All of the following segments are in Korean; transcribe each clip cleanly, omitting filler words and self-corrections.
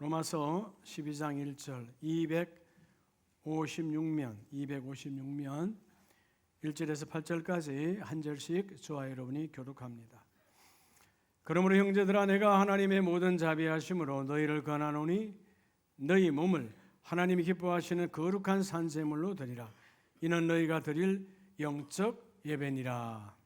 로마서 12장 1절 256면 1절에서 8절까지 한 절씩 저와 여러분이 교독합니다. 그러므로 형제들아, 내가 하나님의 모든 자비하심으로 너희를 권하노니 너희 몸을 하나님이 기뻐하시는 거룩한 산제물로 드리라. 이는 너희가 드릴 영적 예배니라.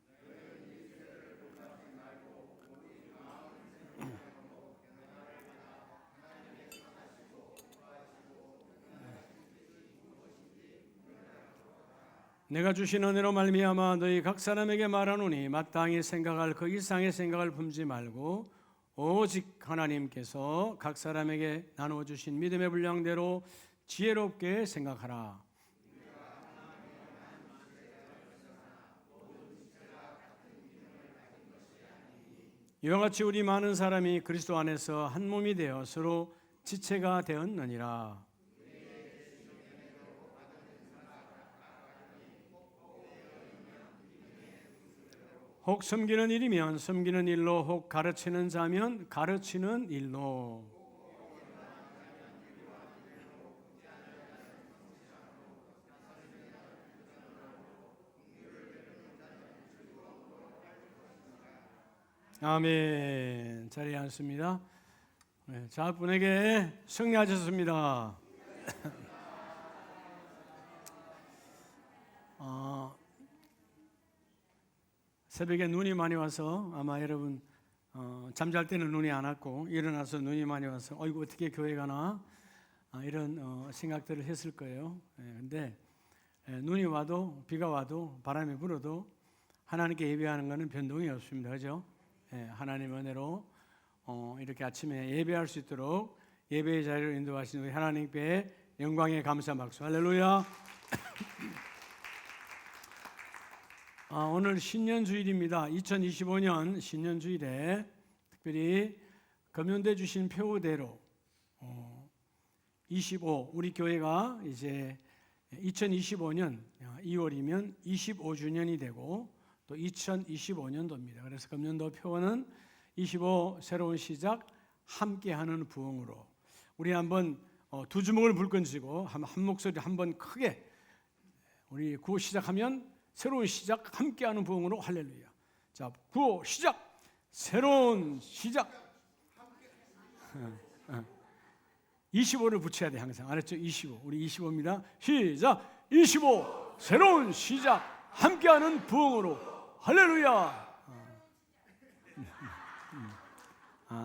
내가 주신 은혜로 말미암아 너희 각 사람에게 말하노니 마땅히 생각할 그 이상의 생각을 품지 말고 오직 하나님께서 각 사람에게 나누어 주신 믿음의 분량대로 지혜롭게 생각하라. 이와 같이 우리 많은 사람이 그리스도 안에서 한 몸이 되어 서로 지체가 되었느니라. 혹 섬기는 일이면 섬기는 일로, 혹 가르치는 자면 가르치는 일로. 아멘. 자리에 앉습니다. 자분에게 승리하셨습니다. 새벽에 눈이 많이 와서 아마 여러분 잠잘 때는 눈이 안 왔고 일어나서 눈이 많이 와서 이거 어떻게 교회 가나 이런 생각들을 했을 거예요. 근데 눈이 와도 비가 와도 바람이 불어도 하나님께 예배하는 것은 변동이 없습니다. 그죠? 하나님 은혜로 이렇게 아침에 예배할 수 있도록 예배의 자리로 인도하신 우리 하나님께 영광의 감사 박수. 할렐루야. 오늘 신년주일입니다. 2025년 신년주일에 특별히 금연대 주신 표대로 25 우리 교회가 이제 2025년 2월이면 25주년이 되고 또 2025년도입니다. 그래서 금년도 표어는 25 새로운 시작 함께하는 부흥으로 우리 한번 두 주먹을 불끈 쥐고 한 목소리 한번 크게 우리 구호 시작하면 새로운 시작 함께하는 부흥으로 할렐루야. 자, 구호 시작. 새로운 시작. 25를 붙여야 돼 항상. 알았죠? 25. 우리 25입니다. 시작. 25 새로운 시작 함께하는 부흥으로 할렐루야.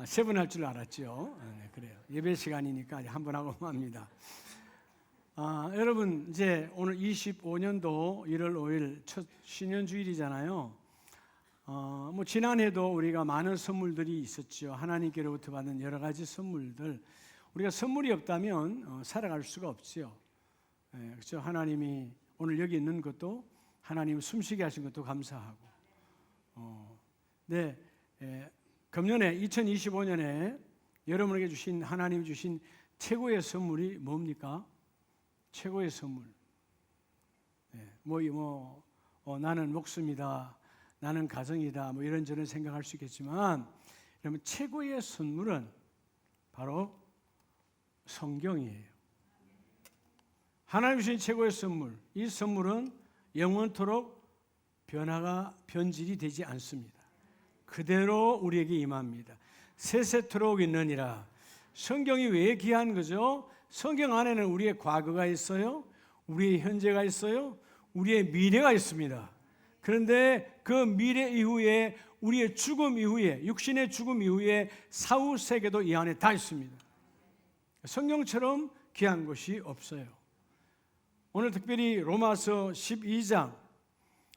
세 번 할 줄 알았죠? 네, 그래요. 예배 시간이니까 한 번 하고 맙니다. 여러분 이제 오늘 25년도 1월 5일 첫 신년주일이잖아요. 뭐 지난해도 우리가 많은 선물들이 있었죠. 하나님께로부터 받은 여러 가지 선물들. 우리가 선물이 없다면 살아갈 수가 없죠. 그렇죠. 하나님이 오늘 여기 있는 것도 하나님 숨쉬게 하신 것도 감사하고. 네, 금년에 2025년에 여러분에게 주신 하나님 주신 최고의 선물이 뭡니까? 최고의 선물. 나는 목숨이다, 나는 가정이다, 뭐 이런저런 생각할 수 있겠지만, 여러분 최고의 선물은 바로 성경이에요. 하나님 주신 최고의 선물. 이 선물은 영원토록 변질이 되지 않습니다. 그대로 우리에게 임합니다. 세세토록 있느니라. 성경이 왜 귀한 거죠? 성경 안에는 우리의 과거가 있어요. 우리의 현재가 있어요. 우리의 미래가 있습니다. 그런데 그 미래 이후에 우리의 죽음 이후에 육신의 죽음 이후에 사후 세계도 이 안에 다 있습니다. 성경처럼 귀한 것이 없어요. 오늘 특별히 로마서 12장.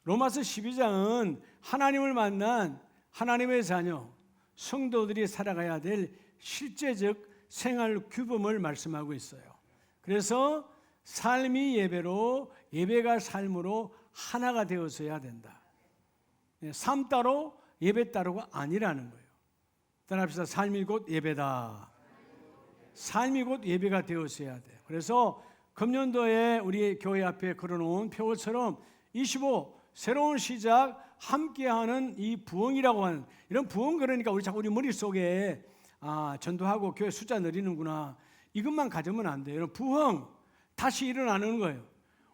로마서 12장은 하나님을 만난 하나님의 자녀 성도들이 살아가야 될 실제적 생활 규범을 말씀하고 있어요. 그래서 삶이 예배로, 예배가 삶으로 하나가 되어서야 된다. 삶 따로 예배 따로가 아니라는 거예요. 따라합시다. 삶이 곧 예배다. 삶이 곧 예배가 되어서야 돼요. 그래서 금년도에 우리 교회 앞에 걸어놓은 표처럼 25 새로운 시작 함께하는 이 부흥이라고 하는 이런 부흥, 그러니까 우리 자꾸 우리 머릿속에 전도하고 교회 숫자 늘리는구나. 이것만 가지면 안 돼요. 부흥 다시 일어나는 거예요.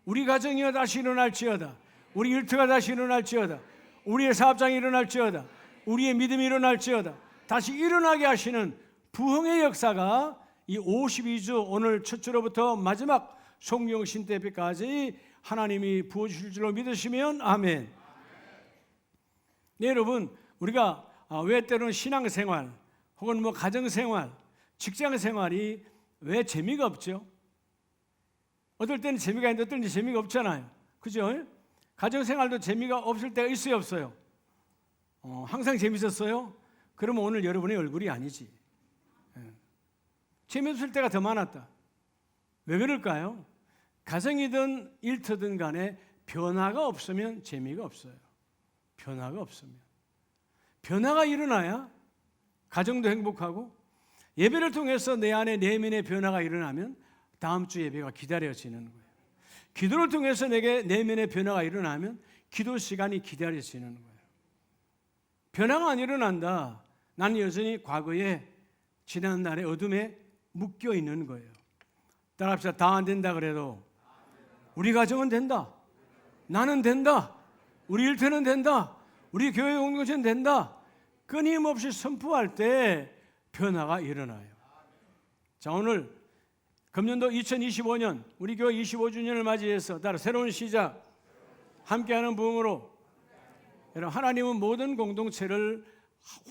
우리 가정이여 다시 일어날지어다. 우리 일터가 다시 일어날지어다. 우리의 사업장이 일어날지어다. 우리의 믿음이 일어날지어다. 다시 일어나게 하시는 부흥의 역사가 이 52주 오늘 첫 주로부터 마지막 송영신 때까지 하나님이 부어주실 줄로 믿으시면 아멘. 네, 여러분, 우리가 왜 때로는 신앙생활 혹은 뭐 가정생활, 직장생활이 왜 재미가 없죠? 어떨 때는 재미가 있는데 어떨 때는 재미가 없잖아요. 그죠? 가정생활도 재미가 없을 때가 있어요, 없어요? 항상 재밌었어요? 그러면 오늘 여러분의 얼굴이 아니지. 재미없을 때가 더 많았다. 왜 그럴까요? 가정이든 일터든 간에 변화가 없으면 재미가 없어요. 변화가 없으면. 변화가 일어나야 가정도 행복하고, 예배를 통해서 내 안에 내면의 변화가 일어나면 다음 주 예배가 기다려지는 거예요. 기도를 통해서 내게 내면의 변화가 일어나면 기도 시간이 기다려지는 거예요. 변화가 안 일어난다. 나는 여전히 과거에 지난 날의 어둠에 묶여 있는 거예요. 따라합시다. 다 안 된다 그래도 우리 가정은 된다. 나는 된다. 우리 일터는 된다. 우리 교회 공동체는 된다. 끊임없이 선포할 때 변화가 일어나요. 자, 오늘 금년도 2025년 우리 교회 25주년을 맞이해서 따라 새로운 시작, 함께하는 부흥으로, 여러분, 하나님은 모든 공동체를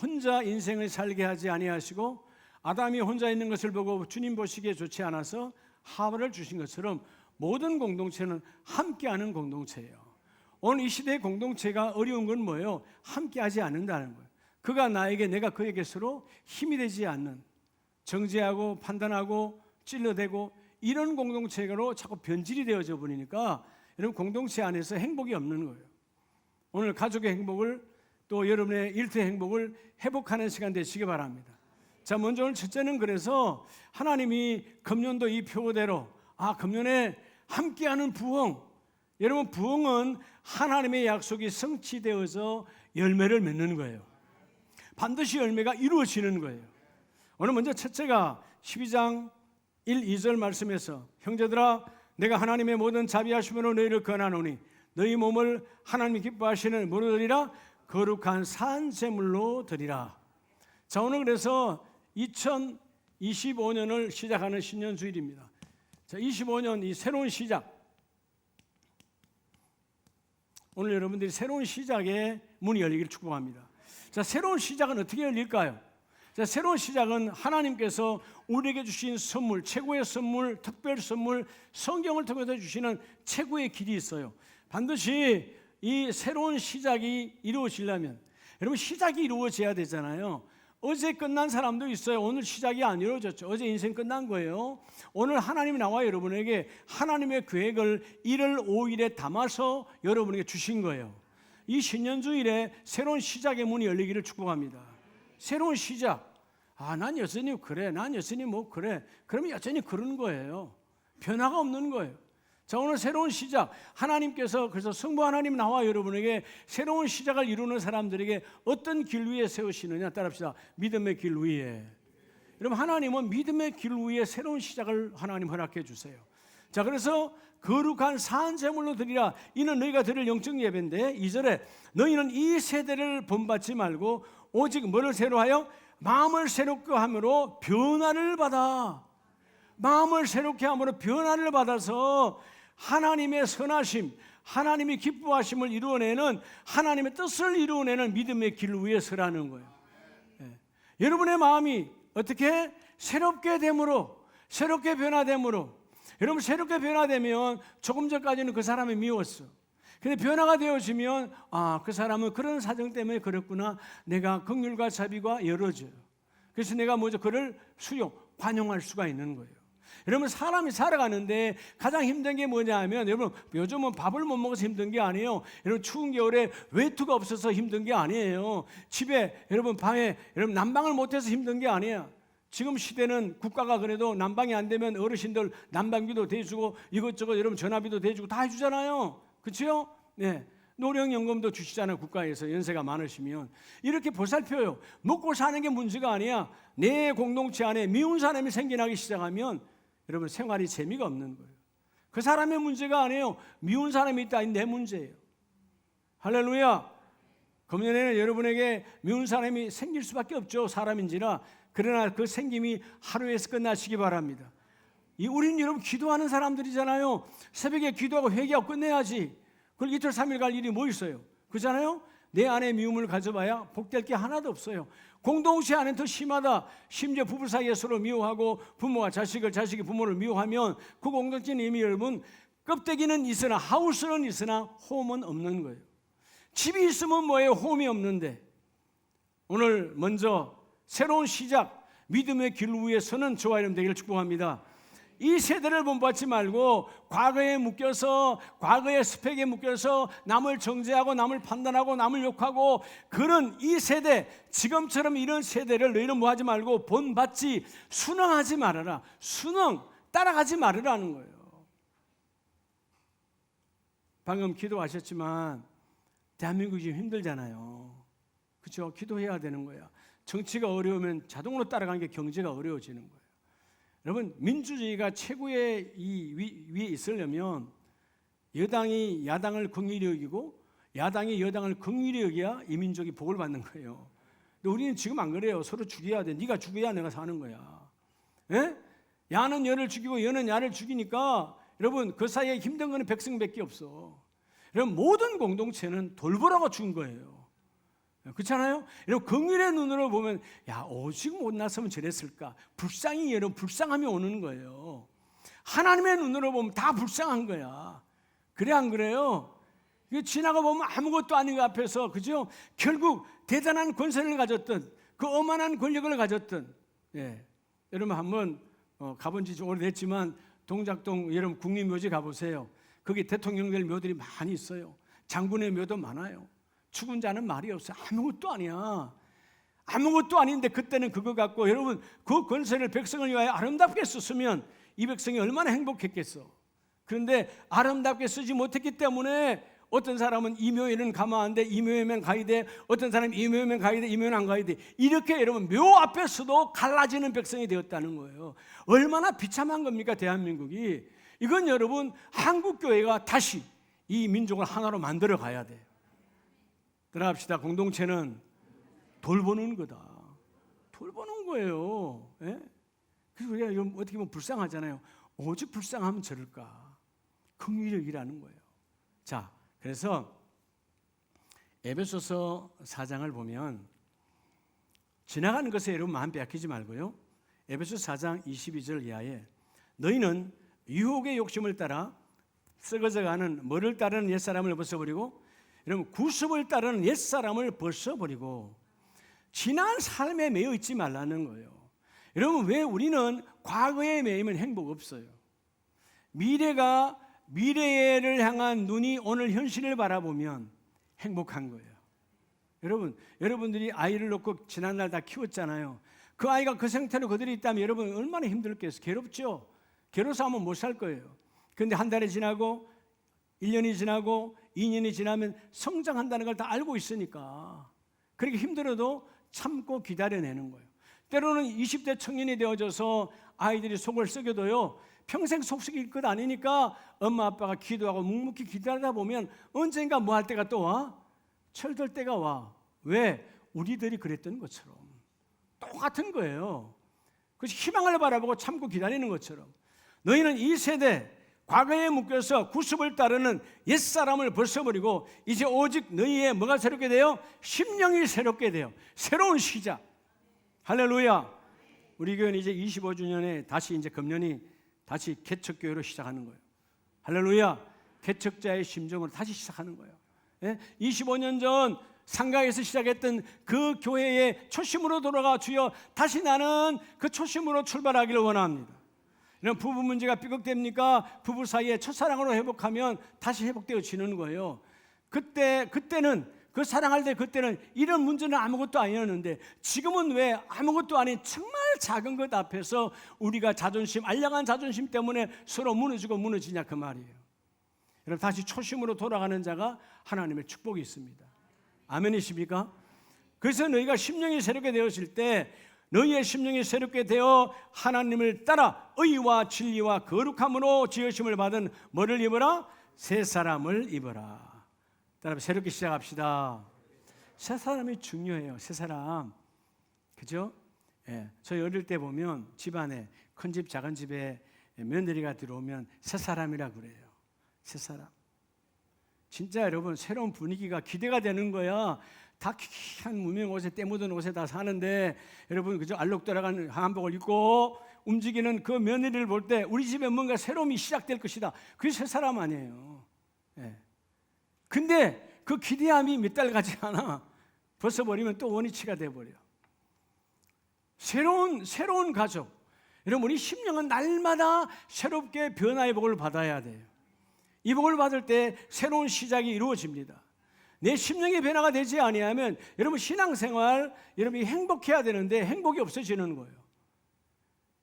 혼자 인생을 살게 하지 아니하시고 아담이 혼자 있는 것을 보고 주님 보시기에 좋지 않아서 하와를 주신 것처럼 모든 공동체는 함께하는 공동체예요. 오늘 이 시대의 공동체가 어려운 건 뭐예요? 함께하지 않는다는 거예요. 그가 나에게, 내가 그에게 서로 힘이 되지 않는, 정죄하고 판단하고 찔러대고 이런 공동체로 자꾸 변질이 되어져 버리니까 여러분, 공동체 안에서 행복이 없는 거예요. 오늘 가족의 행복을, 또 여러분의 일터의 행복을 회복하는 시간 되시기 바랍니다. 자, 먼저 오늘 첫째는, 그래서 하나님이 금년도 이 표대로 금년에 함께하는 부흥. 여러분, 부흥은 하나님의 약속이 성취되어서 열매를 맺는 거예요. 반드시 열매가 이루어지는 거예요. 오늘 먼저 첫째가 12장 1, 2절 말씀에서, 형제들아 내가 하나님의 모든 자비하심으로 너희를 권하노니 너희 몸을 하나님이 기뻐하시는 뭐로 드리라? 거룩한 산제물로 드리라. 자, 오늘 그래서 2025년을 시작하는 신년주일입니다. 자, 25년 이 새로운 시작. 오늘 여러분들이 새로운 시작의 문이 열리기를 축복합니다. 자, 새로운 시작은 어떻게 열릴까요? 자, 새로운 시작은 하나님께서 우리에게 주신 선물, 최고의 선물, 특별 선물, 성경을 통해서 주시는 최고의 길이 있어요. 반드시 이 새로운 시작이 이루어지려면, 여러분, 시작이 이루어져야 되잖아요. 어제 끝난 사람도 있어요. 오늘 시작이 안 이루어졌죠. 어제 인생 끝난 거예요. 오늘 하나님이 나와 여러분에게 하나님의 계획을 1월 5일에 담아서 여러분에게 주신 거예요. 이 신년주일에 새로운 시작의 문이 열리기를 축복합니다. 새로운 시작. 난 여전히 그래. 난 여전히 뭐 그래. 그러면 여전히 그런 거예요. 변화가 없는 거예요. 자, 오늘 새로운 시작. 하나님께서, 그래서 성부 하나님 나와 여러분에게 새로운 시작을 이루는 사람들에게 어떤 길 위에 세우시느냐. 따라합시다. 믿음의 길 위에. 여러분, 하나님은 믿음의 길 위에 새로운 시작을 하나님 허락해 주세요. 자, 그래서 거룩한 산제물로 드리라. 이는 너희가 드릴 영적 예배인데, 2절에 너희는 이 세대를 본받지 말고 오직 뭐를 새로 하여? 마음을 새롭게 함으로 변화를 받아. 마음을 새롭게 함으로 변화를 받아서 하나님의 선하심, 하나님이 기뻐하심을 이루어내는, 하나님의 뜻을 이루어내는 믿음의 길 위에 서라는 거예요. 여러분의 마음이 어떻게? 새롭게 됨으로, 새롭게 변화됨으로. 여러분, 새롭게 변화되면 조금 전까지는 그 사람이 미웠어. 근데 변화가 되어지면 그 사람은 그런 사정 때문에 그랬구나. 내가 긍휼과 자비가 열어져요. 그래서 내가 먼저 그를 수용, 관용할 수가 있는 거예요. 여러분, 사람이 살아가는데 가장 힘든 게 뭐냐 하면, 여러분, 요즘은 밥을 못 먹어서 힘든 게 아니에요. 여러분, 추운 겨울에 외투가 없어서 힘든 게 아니에요. 집에, 여러분, 방에, 여러분, 난방을 못해서 힘든 게 아니에요. 지금 시대는 국가가 그래도 난방이 안 되면 어르신들 난방비도 대주고 이것저것 여러분 전화비도 대주고 다 해주잖아요. 그렇죠? 네. 노령연금도 주시잖아요. 국가에서 연세가 많으시면 이렇게 보살펴요. 먹고 사는 게 문제가 아니야. 내 공동체 안에 미운 사람이 생겨나기 시작하면 여러분 생활이 재미가 없는 거예요. 그 사람의 문제가 아니에요. 미운 사람이 있다, 내 문제예요. 할렐루야. 금년에는 여러분에게 미운 사람이 생길 수밖에 없죠. 사람인지라. 그러나 그 생김이 하루에서 끝나시기 바랍니다. 우리는 여러분 기도하는 사람들이잖아요. 새벽에 기도하고 회개하고 끝내야지. 그걸 이틀 3일 갈 일이 뭐 있어요? 그렇잖아요. 내 안에 미움을 가져봐야 복될 게 하나도 없어요. 공동체 안에 더 심하다. 심지어 부부 사이에 서로 미워하고 부모가 자식을, 자식이 부모를 미워하면 그 공동체는 이미 여러분 껍데기는 있으나 하우스는 있으나 홈은 없는 거예요. 집이 있으면 뭐예요? 홈이 없는데. 오늘 먼저 새로운 시작, 믿음의 길 위에 서는 저와 여러분 되기를 축복합니다. 이 세대를 본받지 말고 과거에 묶여서, 과거의 스펙에 묶여서 남을 정죄하고 남을 판단하고 남을 욕하고 그런 이 세대, 지금처럼 이런 세대를 너희는 뭐하지 말고 본받지, 순응하지 말아라. 순응, 따라가지 말으라는 거예요. 방금 기도하셨지만 대한민국이 지금 힘들잖아요. 그렇죠? 기도해야 되는 거야. 정치가 어려우면 자동으로 따라가는 게 경제가 어려워지는 거예요. 여러분, 민주주의가 최고의 위에 있으려면 여당이 야당을 긍휼히 여기고 야당이 여당을 긍휼히 여기야 이 민족이 복을 받는 거예요. 근데 우리는 지금 안 그래요. 서로 죽여야 돼. 네가 죽여야 내가 사는 거야. 예? 야는 여를 죽이고 여는 야를 죽이니까 여러분 그 사이에 힘든 거는 백성밖에 없어. 여러분 모든 공동체는 돌보라고 준 거예요. 그렇잖아요? 여러분 긍휼의 눈으로 보면 야 오직 못났으면 저랬을까? 불쌍히 여러분 불쌍함이 오는 거예요. 하나님의 눈으로 보면 다 불쌍한 거야. 그래 안 그래요? 이게 지나가 보면 아무것도 아닌 것 앞에서 그죠? 결국 대단한 권세를 가졌던 그 어마한 권력을 가졌던 여러분 한번 가본 지 좀 오래됐지만 동작동 여러분 국립묘지 가보세요. 거기 대통령들 묘들이 많이 있어요. 장군의 묘도 많아요. 죽은 자는 말이 없어요. 아무것도 아니야. 아무것도 아닌데 그때는 그거 갖고 여러분 그 권세를 백성을 위하여 아름답게 썼으면 이 백성이 얼마나 행복했겠어. 그런데 아름답게 쓰지 못했기 때문에 어떤 사람은 이 묘에는 가면 안 돼. 이 묘에만 가야 돼. 어떤 사람은 이 묘에만 가야 돼. 이 묘에는 안 가야 돼. 이렇게 여러분 묘 앞에서도 갈라지는 백성이 되었다는 거예요. 얼마나 비참한 겁니까 대한민국이. 이건 여러분 한국교회가 다시 이 민족을 하나로 만들어 가야 돼요. 따라합시다. 공동체는 돌보는 거다. 돌보는 거예요. 예? 그래서 우리가 좀 어떻게 보면 불쌍하잖아요. 오직 불쌍하면 저럴까? 긍휼력이라는 거예요. 자, 그래서 에베소서 4장을 보면 지나가는 것에 여러분 마음 빼앗기지 말고요. 에베소서 4장 22절 이하에 너희는 유혹의 욕심을 따라 썩어져가는 뭐를 따르는 옛사람을 벗어버리고 여러분 구습을 따르는 옛사람을 벗어버리고 지난 삶에 매여 있지 말라는 거예요. 여러분 왜 우리는 과거에 매이면 행복 없어요. 미래를 향한 눈이 오늘 현실을 바라보면 행복한 거예요. 여러분들이 아이를 놓고 지난날 다 키웠잖아요. 그 아이가 그 상태로 그대로 있다면 여러분 얼마나 힘들겠어요. 괴롭죠. 괴로워서 하면 못 살 거예요. 그런데 한 달이 지나고 1년이 지나고 2년이 지나면 성장한다는 걸 다 알고 있으니까 그렇게 힘들어도 참고 기다려내는 거예요. 때로는 20대 청년이 되어져서 아이들이 속을 썩여도요 평생 속 썩일 것 아니니까 엄마 아빠가 기도하고 묵묵히 기다리다 보면 언젠가 뭐 할 때가 또 와? 철들 때가 와. 왜? 우리들이 그랬던 것처럼 똑같은 거예요. 그래서 희망을 바라보고 참고 기다리는 것처럼 너희는 이 세대 과거에 묶여서 구습을 따르는 옛사람을 벗어버리고 이제 오직 너희의 뭐가 새롭게 돼요? 심령이 새롭게 돼요. 새로운 시작. 할렐루야. 우리 교회는 이제 25주년에 다시 이제 금년이 다시 개척교회로 시작하는 거예요. 할렐루야. 개척자의 심정으로 다시 시작하는 거예요. 25년 전 상가에서 시작했던 그 교회의 초심으로 돌아가 주여 다시 나는 그 초심으로 출발하기를 원합니다. 이런 부부 문제가 삐걱됩니까? 부부 사이에 첫사랑으로 회복하면 다시 회복되어지는 거예요. 그때는 그 사랑할 때 그때는 이런 문제는 아무것도 아니었는데 지금은 왜 아무것도 아닌 정말 작은 것 앞에서 우리가 자존심, 알량한 자존심 때문에 서로 무너지고 무너지냐 그 말이에요. 여러분 다시 초심으로 돌아가는 자가 하나님의 축복이 있습니다. 아멘이십니까? 그래서 너희가 심령이 새롭게 되었을 때 너희의 심령이 새롭게 되어 하나님을 따라 의와 진리와 거룩함으로 지으심을 받은 뭐를 입어라? 새 사람을 입어라. 여러분 새롭게 시작합시다. 새 사람이 중요해요. 새 사람. 그죠? 예, 저희 어릴 때 보면 집안에 큰 집 작은 집에 며느리가 들어오면 새 사람이라 그래요. 새 사람. 진짜 여러분 새로운 분위기가 기대가 되는 거야. 다 퀴퀴한 무명 옷에 때 묻은 옷에 다 사는데 여러분 그저 알록달록한 한복을 입고 움직이는 그 며느리를 볼 때 우리 집에 뭔가 새로움이 시작될 것이다. 그게 새 사람 아니에요. 예. 근데 그 기대함이 몇 달 가지 않아. 벗어버리면 또 원위치가 돼버려. 새로운 가족. 여러분 우리 심령은 날마다 새롭게 변화의 복을 받아야 돼요. 이 복을 받을 때 새로운 시작이 이루어집니다. 내 심령의 변화가 되지 아니하면 여러분 신앙생활 여러분이 행복해야 되는데 행복이 없어지는 거예요.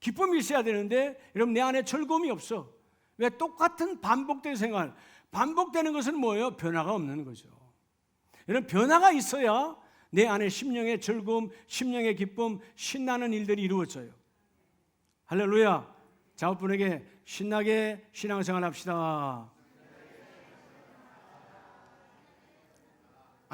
기쁨이 있어야 되는데 여러분 내 안에 즐거움이 없어. 왜? 똑같은 반복된 생활. 반복되는 것은 뭐예요? 변화가 없는 거죠. 여러분 변화가 있어야 내 안에 심령의 즐거움, 심령의 기쁨, 신나는 일들이 이루어져요. 할렐루야. 자우분에게 신나게 신앙생활 합시다.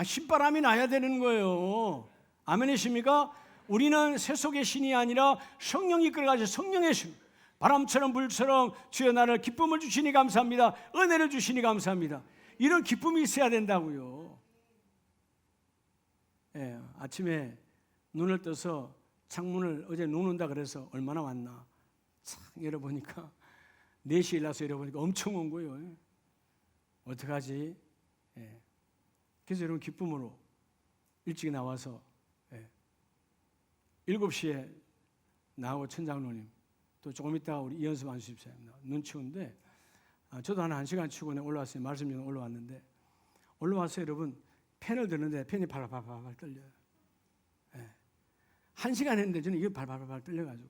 신바람이 나야 되는 거예요. 아멘이십니까? 우리는 세속의 신이 아니라 성령이 이끌어가셔. 성령의 신. 바람처럼 불처럼 주여 나를 기쁨을 주시니 감사합니다. 은혜를 주시니 감사합니다. 이런 기쁨이 있어야 된다고요. 예, 아침에 눈을 떠서 창문을 어제 눈 온다 그래서 얼마나 왔나 참 열어보니까 4시에 일어나서 열어보니까 엄청 온 거예요. 어떡하지? 예. 그래서 여러분 기쁨으로 일찍 나와서 7시에 나하고 천장로님 또 조금 있다가 우리 이연습 안수집사님 눈 치우는데 저도 한 1시간 치고 올라왔어요. 말씀 전에 올라왔는데 올라와서 여러분 펜을 드는데 펜이 발발발발 떨려요. 1시간 했는데 저는 이게 발발발 떨려가지고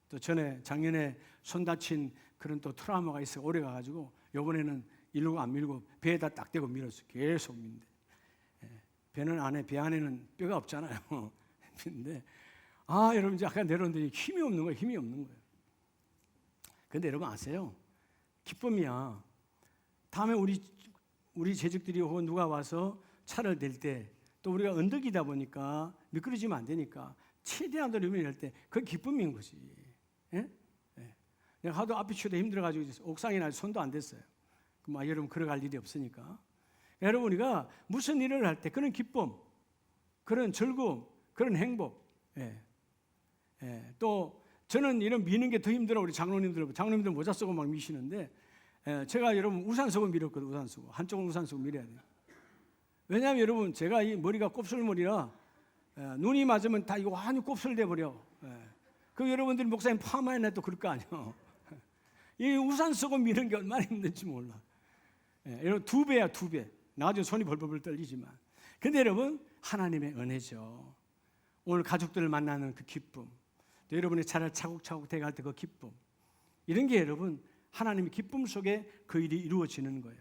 또 전에 작년에 손 다친 그런 또 트라우마가 있어 오래 가가지고 요번에는 일로 안 밀고 배에다 딱 대고 밀었어요. 계속 밀는데 배는 안에 배 안에는 뼈가 없잖아요. 근데 여러분 이제 아까 내려오는데 힘이 없는 거예요. 힘이 없는 거예요. 근데 여러분 아세요? 기쁨이야. 다음에 우리 재직들이 혹은 누가 와서 차를 댈 때 또 우리가 언덕이다 보니까 미끄러지면 안 되니까 최대한 어려움이 날 때 그게 기쁨인 거지. 예? 예. 내가 하도 앞이 치우다 힘들어가지고 옥상이나 손도 안 댔어요. 여러분 걸어갈 일이 없으니까. 여러분 우리가 무슨 일을 할 때 그런 기쁨, 그런 즐거움, 그런 행복. 예. 예. 또 저는 이런 미는 게 더 힘들어. 우리 장로님들 모자 쓰고 막 미시는데 제가 여러분 우산 쓰고 밀었거든요. 우산 쓰고 한쪽은 우산 쓰고 밀어야 돼요. 왜냐하면 여러분 제가 이 머리가 곱슬머리라 눈이 맞으면 다 이거 완전 곱슬돼 버려. 그 여러분들 목사님 파마에 또 그럴 거 아니에요. 이 우산 쓰고 미는 게 얼마나 힘든지 몰라. 여러분 2배야 2배. 나중에 손이 벌벌 떨리지만. 근데 여러분 하나님의 은혜죠. 오늘 가족들을 만나는 그 기쁨. 또 여러분의 차를 차곡차곡 대갈 때 그 기쁨. 이런 게 여러분 하나님의 기쁨 속에 그 일이 이루어지는 거예요.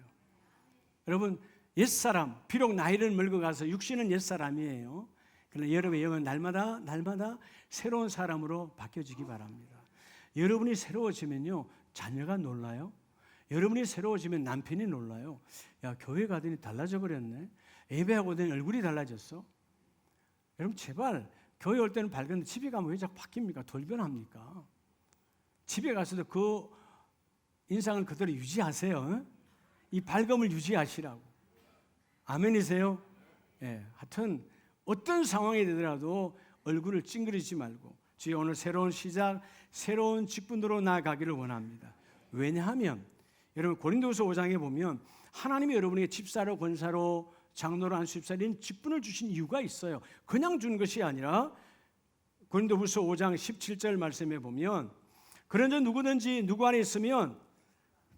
여러분 옛사람, 비록 나이를 먹어가서 육신은 옛사람이에요. 그러나 여러분의 영은 날마다 새로운 사람으로 바뀌어지기 바랍니다. 여러분이 새로워지면요 자녀가 놀라요. 여러분이 새로워지면 남편이 놀라요. 야 교회 가더니 달라져 버렸네. 예배하고 더니 얼굴이 달라졌어. 여러분 제발 교회 올 때는 밝은데 집에 가면 왜 자꾸 바뀝니까? 돌변합니까? 집에 가서도 그 인상을 그대로 유지하세요. 이 밝음을 유지하시라고. 아멘이세요? 예, 하여튼 어떤 상황이 되더라도 얼굴을 찡그리지 말고 주여 오늘 새로운 시작, 새로운 직분으로 나아가기를 원합니다. 왜냐하면 여러분 고린도후서 5장에 보면 하나님이 여러분에게 집사로, 권사로, 장로로, 안수집사로 직분을 주신 이유가 있어요. 그냥 준 것이 아니라 고린도후서 5장 17절 말씀에 보면 그런즉 누구든지 누구 안에 있으면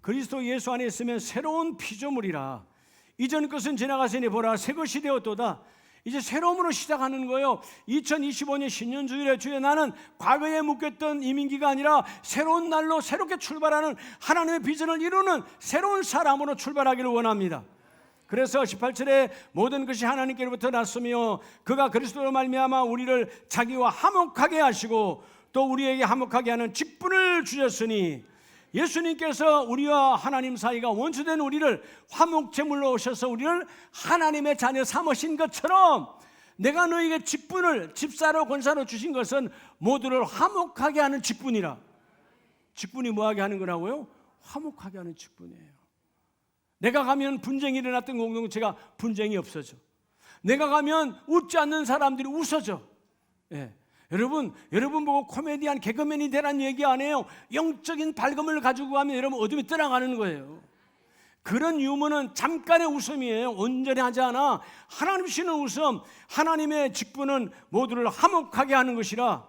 그리스도 예수 안에 있으면 새로운 피조물이라. 이전 것은 지나갔으니 보라 새 것이 되었도다. 이제 새로움으로 시작하는 거예요. 2025년 신년주일에 주에 나는 과거에 묶였던 이민기가 아니라 새로운 날로 새롭게 출발하는 하나님의 비전을 이루는 새로운 사람으로 출발하기를 원합니다. 그래서 18절에 모든 것이 하나님께로부터 났으며 그가 그리스도로 말미암아 우리를 자기와 화목하게 하시고 또 우리에게 화목하게 하는 직분을 주셨으니, 예수님께서 우리와 하나님 사이가 원수된 우리를 화목제물로 오셔서 우리를 하나님의 자녀 삼으신 것처럼 내가 너에게 직분을 집사로 권사로 주신 것은 모두를 화목하게 하는 직분이라. 직분이 뭐하게 하는 거라고요? 화목하게 하는 직분이에요. 내가 가면 분쟁이 일어났던 공동체가 분쟁이 없어져. 내가 가면 웃지 않는 사람들이 웃어져. 예. 여러분 보고 코미디언 개그맨이 되라는 얘기 안 해요. 영적인 밝음을 가지고 가면 여러분 어둠이 떠나가는 거예요. 그런 유머는 잠깐의 웃음이에요. 온전히 하지 않아. 하나님 주시는 웃음, 하나님의 직분은 모두를 화목하게 하는 것이라.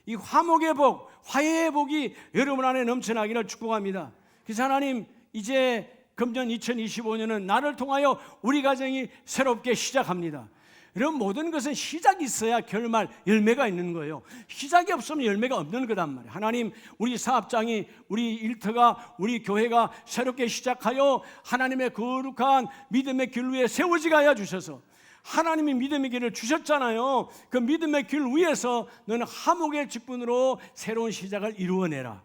이 화목의 복, 화해의 복이 여러분 안에 넘쳐나기를 축복합니다. 그래서 하나님, 이제 금년 2025년은 나를 통하여 우리 가정이 새롭게 시작합니다. 이런 모든 것은 시작이 있어야 결말, 열매가 있는 거예요. 시작이 없으면 열매가 없는 거단 말이에요. 하나님, 우리 사업장이, 우리 일터가, 우리 교회가 새롭게 시작하여 하나님의 거룩한 믿음의 길 위에 세워지게 하여 주셔서, 하나님이 믿음의 길을 주셨잖아요. 그 믿음의 길 위에서 너는 화목의 직분으로 새로운 시작을 이루어내라.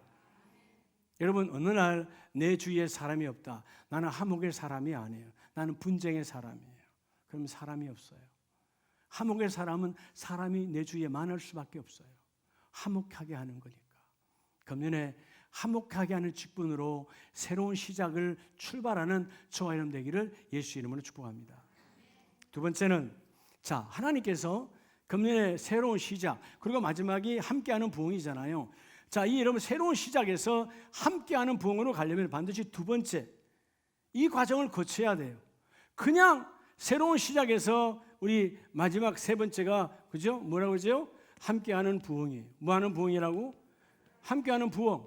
여러분, 어느 날 내 주위에 사람이 없다. 나는 화목의 사람이 아니에요. 나는 분쟁의 사람이에요. 그러면 사람이 없어요. 화목의 사람은 사람이 내 주위에 많을 수밖에 없어요. 화목하게 하는 거니까. 금년에 화목하게 하는 직분으로 새로운 시작을 출발하는 저와 여러분 되기를 예수 이름으로 축복합니다. 두 번째는, 자, 하나님께서 금년에 새로운 시작, 그리고 마지막이 함께하는 부흥이잖아요. 자, 이 여러분 새로운 시작에서 함께하는 부흥으로 가려면 반드시 두 번째, 이 과정을 거쳐야 돼요. 그냥 새로운 시작에서 우리 마지막 세 번째가, 그죠? 뭐라고 그러죠? 함께하는 부흥이에요. 뭐 하는 부흥이라고? 함께하는 부흥.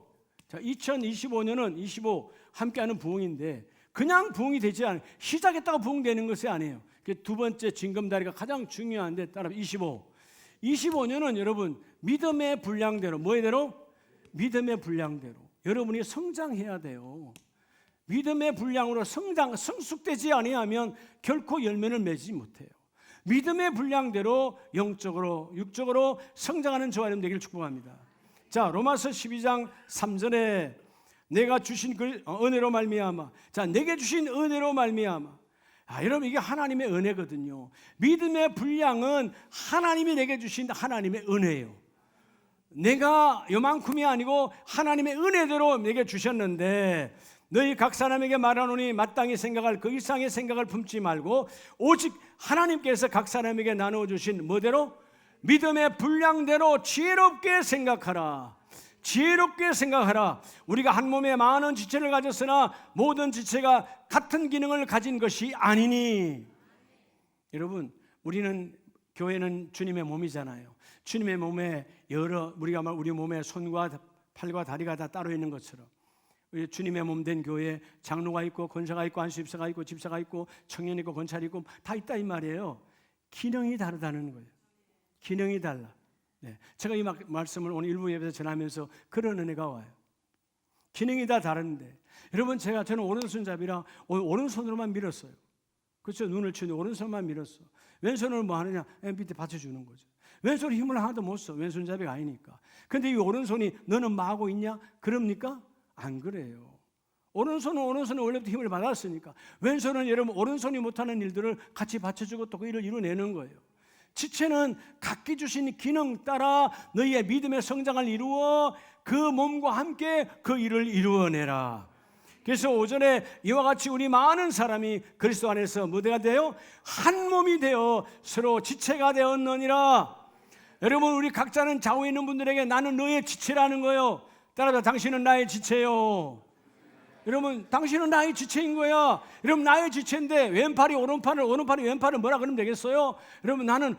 자, 2025년은 25 함께하는 부흥인데, 그냥 부흥이 되지 않아요. 시작했다가 부흥되는 것이 아니에요. 두 번째 징검다리가 가장 중요한데, 따라 25년은 여러분 믿음의 분량대로, 뭐의 대로? 믿음의 분량대로 여러분이 성장해야 돼요. 믿음의 분량으로 성숙되지 아니하면 결코 열매를 맺지 못해요. 믿음의 분량대로 영적으로 육적으로 성장하는 저와 여러분 되기를 축복합니다. 자, 로마서 12장 3절에 내가 주신 그 은혜로 말미암아, 자, 내게 주신 은혜로 말미암아. 여러분, 이게 하나님의 은혜거든요. 믿음의 분량은 하나님이 내게 주신 하나님의 은혜예요. 내가 요만큼이 아니고 하나님의 은혜대로 내게 주셨는데, 너희 각 사람에게 말하노니 마땅히 생각할 그 이상의 생각을 품지 말고 오직 하나님께서 각 사람에게 나누어 주신 뭐대로? 믿음의 분량대로 지혜롭게 생각하라. 지혜롭게 생각하라. 우리가 한 몸에 많은 지체를 가졌으나 모든 지체가 같은 기능을 가진 것이 아니니. 여러분, 교회는 주님의 몸이잖아요. 주님의 몸에 우리가 우리 몸에 손과 팔과 다리가 다 따로 있는 것처럼, 우리 주님의 몸 된 교회에 장로가 있고 권사가 있고 안수집사가 있고 집사가 있고 청년이 있고 권찰이 있고 다 있다 이 말이에요. 기능이 다르다는 거예요. 기능이 달라. 네. 제가 이 말씀을 오늘 일부 예배에서 전하면서 그런 은혜가 와요. 기능이 다 다른데, 여러분, 저는 오른손잡이라 오른손으로만 밀었어요. 그렇죠? 눈을 치는 오른손만 밀었어. 왼손으로 뭐 하느냐? 밑에 받쳐주는 거죠. 왼손 힘을 하나도 못 써. 왼손잡이가 아니니까. 근데 이 오른손이 너는 뭐 하고 있냐? 그럽니까? 안 그래요. 오른손은 원래부터 힘을 받았으니까. 왼손은 여러분 오른손이 못하는 일들을 같이 받쳐주고 또 그 일을 이루어내는 거예요. 지체는 각기 주신 기능 따라 너희의 믿음의 성장을 이루어 그 몸과 함께 그 일을 이루어내라. 그래서 오전에 이와 같이 우리 많은 사람이 그리스도 안에서 무대가 되어 한 몸이 되어 서로 지체가 되었느니라. 여러분, 우리 각자는 좌우에 있는 분들에게 나는 너의 지체라는 거예요. 따라서 당신은 나의 지체요. 여러분, 당신은 나의 지체인 거야. 여러분, 나의 지체인데 왼팔이 오른팔이 왼팔을 뭐라 그러면 되겠어요? 여러분, 나는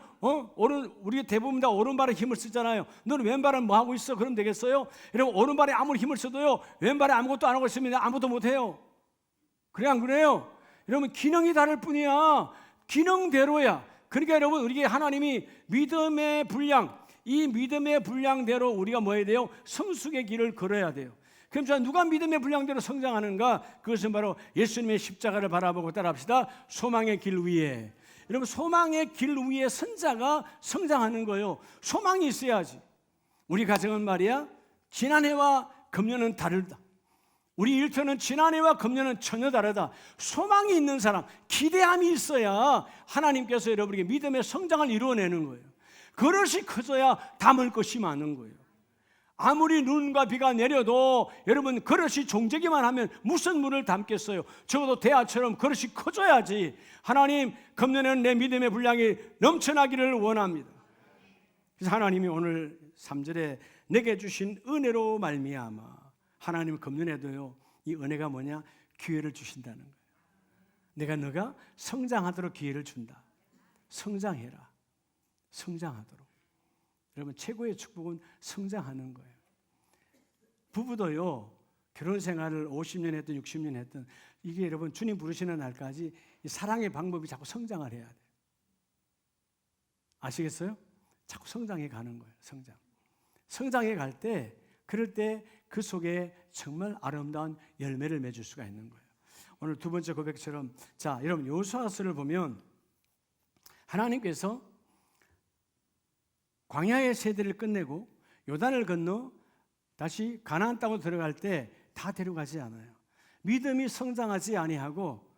우리 대부분 다 오른발에 힘을 쓰잖아요. 너는 왼발은 뭐 하고 있어? 그러면 되겠어요? 여러분, 오른발에 아무리 힘을 써도요, 왼발에 아무것도 안 하고 있으면 아무것도 못 해요. 그래, 안 그래요? 여러분, 기능이 다를 뿐이야. 기능대로야. 그러니까 여러분, 우리에게 하나님이 믿음의 분량, 이 믿음의 분량대로 우리가 뭐 해야 돼요? 성숙의 길을 걸어야 돼요. 그럼 자, 누가 믿음의 분량대로 성장하는가? 그것은 바로 예수님의 십자가를 바라보고 따라합시다. 소망의 길 위에. 여러분, 소망의 길 위에 선 자가 성장하는 거예요. 소망이 있어야지. 우리 가정은 말이야, 지난해와 금년은 다르다. 우리 일터는 지난해와 금년은 전혀 다르다. 소망이 있는 사람, 기대함이 있어야 하나님께서 여러분에게 믿음의 성장을 이루어내는 거예요. 그릇이 커져야 담을 것이 많은 거예요. 아무리 눈과 비가 내려도 여러분, 그릇이 종재기만 하면 무슨 물을 담겠어요? 적어도 대야처럼 그릇이 커져야지. 하나님, 금년에는 내 믿음의 분량이 넘쳐나기를 원합니다. 그래서 하나님이 오늘 3절에 내게 주신 은혜로 말미암아, 하나님은 금년에도요, 이 은혜가 뭐냐? 기회를 주신다는 거예요. 내가 너가 성장하도록 기회를 준다. 성장해라. 성장하도록. 여러분, 최고의 축복은 성장하는 거예요. 부부도요, 결혼 생활을 50년 했든 60년 했든, 이게 여러분 주님 부르시는 날까지 이 사랑의 방법이 자꾸 성장을 해야 돼요. 아시겠어요? 자꾸 성장해 가는 거예요. 성장해 갈 때, 그럴 때 그 속에 정말 아름다운 열매를 맺을 수가 있는 거예요. 오늘 두 번째 고백처럼, 자, 여러분, 여호수아서를 보면 하나님께서 광야의 세대를 끝내고 요단을 건너 다시 가나안 땅으로 들어갈 때 다 데려가지 않아요. 믿음이 성장하지 아니하고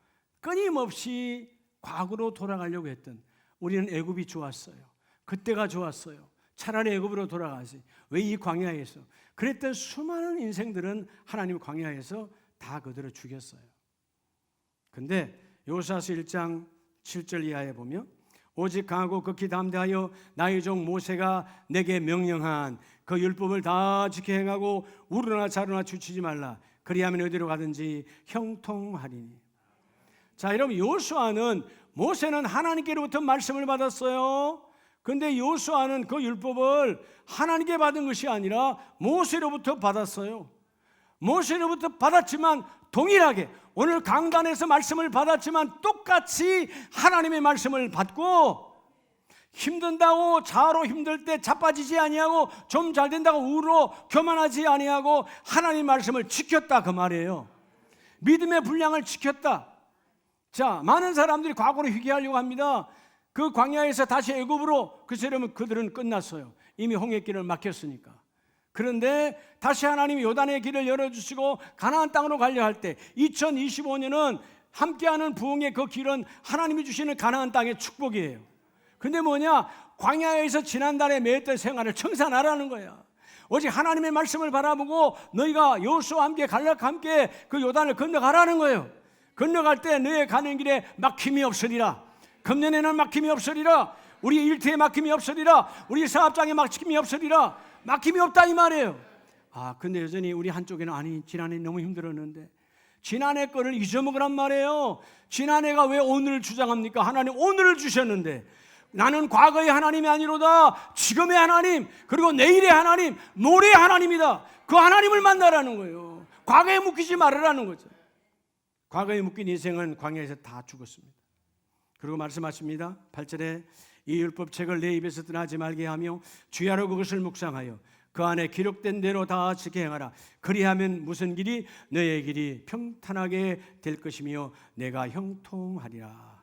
끊임없이 과거로 돌아가려고 했던, 우리는 애굽이 좋았어요. 그때가 좋았어요. 차라리 애굽으로 돌아가지. 왜 이 광야에서? 그랬던 수많은 인생들은 하나님 광야에서 다 그대로 죽였어요. 근데 여호수아서 1장 7절 이하에 보면, 오직 강하고 극히 담대하여 나의 종 모세가 내게 명령한 그 율법을 다 지켜 행하고 우르나 자르나 주치지 말라. 그리하면 어디로 가든지 형통하리니. 자, 여러분, 여호수아는, 모세는 하나님께로부터 말씀을 받았어요. 근데 여호수아는 그 율법을 하나님께 받은 것이 아니라 모세로부터 받았어요. 모세로부터 받았지만 동일하게 오늘 강단에서 말씀을 받았지만 똑같이 하나님의 말씀을 받고, 힘든다고 자로 힘들 때 자빠지지 아니하고, 좀 잘 된다고 우로 교만하지 아니하고 하나님 말씀을 지켰다, 그 말이에요. 믿음의 분량을 지켰다. 자, 많은 사람들이 과거로 회개하려고 합니다. 그 광야에서 다시 애굽으로, 그래서 여러분, 그들은 끝났어요. 이미 홍해길을 막혔으니까. 그런데 다시 하나님이 요단의 길을 열어주시고 가나안 땅으로 가려 할 때, 2025년은 함께하는 부흥의 그 길은 하나님이 주시는 가나안 땅의 축복이에요. 근데 뭐냐? 광야에서 지난달에 매했던 생활을 청산하라는 거야. 오직 하나님의 말씀을 바라보고 너희가 여호수아와 함께 갈락과 함께 그 요단을 건너가라는 거예요. 건너갈 때 너의 가는 길에 막힘이 없으리라. 금년에는 막힘이 없으리라. 우리 일터에 막힘이 없으리라. 우리 사업장에 막힘이 없으리라. 막힘이 없다, 이 말이에요. 근데 여전히 우리 한쪽에는, 아니, 지난해 너무 힘들었는데 지난해 거를 잊어먹으란 말이에요. 지난해가 왜 오늘을 주장합니까? 하나님 오늘을 주셨는데, 나는 과거의 하나님이 아니로다. 지금의 하나님, 그리고 내일의 하나님, 모레의 하나님이다. 그 하나님을 만나라는 거예요. 과거에 묶이지 말으라는 거죠. 과거에 묶인 인생은 광야에서 다 죽었습니다. 그리고 말씀하십니다. 8절에 이 율법책을 내 입에서 떠나지 말게 하며 주야로 그것을 묵상하여 그 안에 기록된 대로 다 지켜 행하라. 그리하면 무슨 길이? 너의 길이 평탄하게 될 것이며 내가 형통하리라.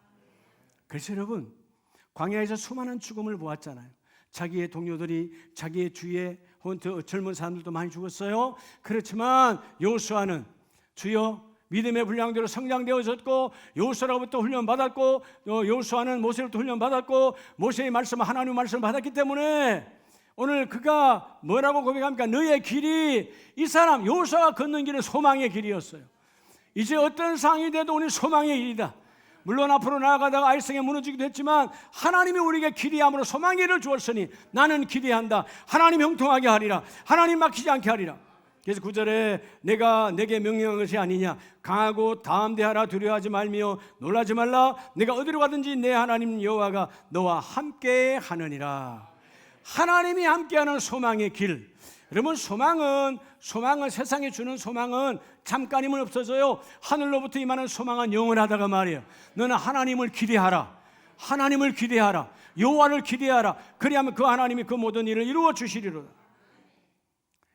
그래서 여러분, 광야에서 수많은 죽음을 보았잖아요. 자기의 동료들이, 자기의 주위에 젊은 사람들도 많이 죽었어요. 그렇지만 여호수아는, 주여, 믿음의 분량대로 성장되어졌고, 여호수아로부터 훈련받았고, 여호수아는 모세로부터 훈련받았고, 모세의 말씀, 하나님의 말씀을 받았기 때문에 오늘 그가 뭐라고 고백합니까? 너의 길이, 이 사람 여호수아가 걷는 길은 소망의 길이었어요. 이제 어떤 상황이 돼도 우리 소망의 길이다. 물론 앞으로 나아가다가 아이성에 무너지기도 했지만 하나님이 우리에게 기대함으로 소망의 길을 주었으니 나는 기대한다. 하나님 형통하게 하리라. 하나님 막히지 않게 하리라. 그래서 9절에 내가 내게 명령한 것이 아니냐. 강하고 담대하라. 두려워하지 말며 놀라지 말라. 내가 어디로 가든지 내 하나님 여호와가 너와 함께 하느니라. 하나님이 함께하는 소망의 길. 여러분, 소망은 세상에 주는 소망은 잠깐이면 없어져요. 하늘로부터 임하는 소망은 영원하다가 말이에요. 너는 하나님을 기대하라. 하나님을 기대하라. 여호와를 기대하라. 그리하면 그 하나님이 그 모든 일을 이루어 주시리로다.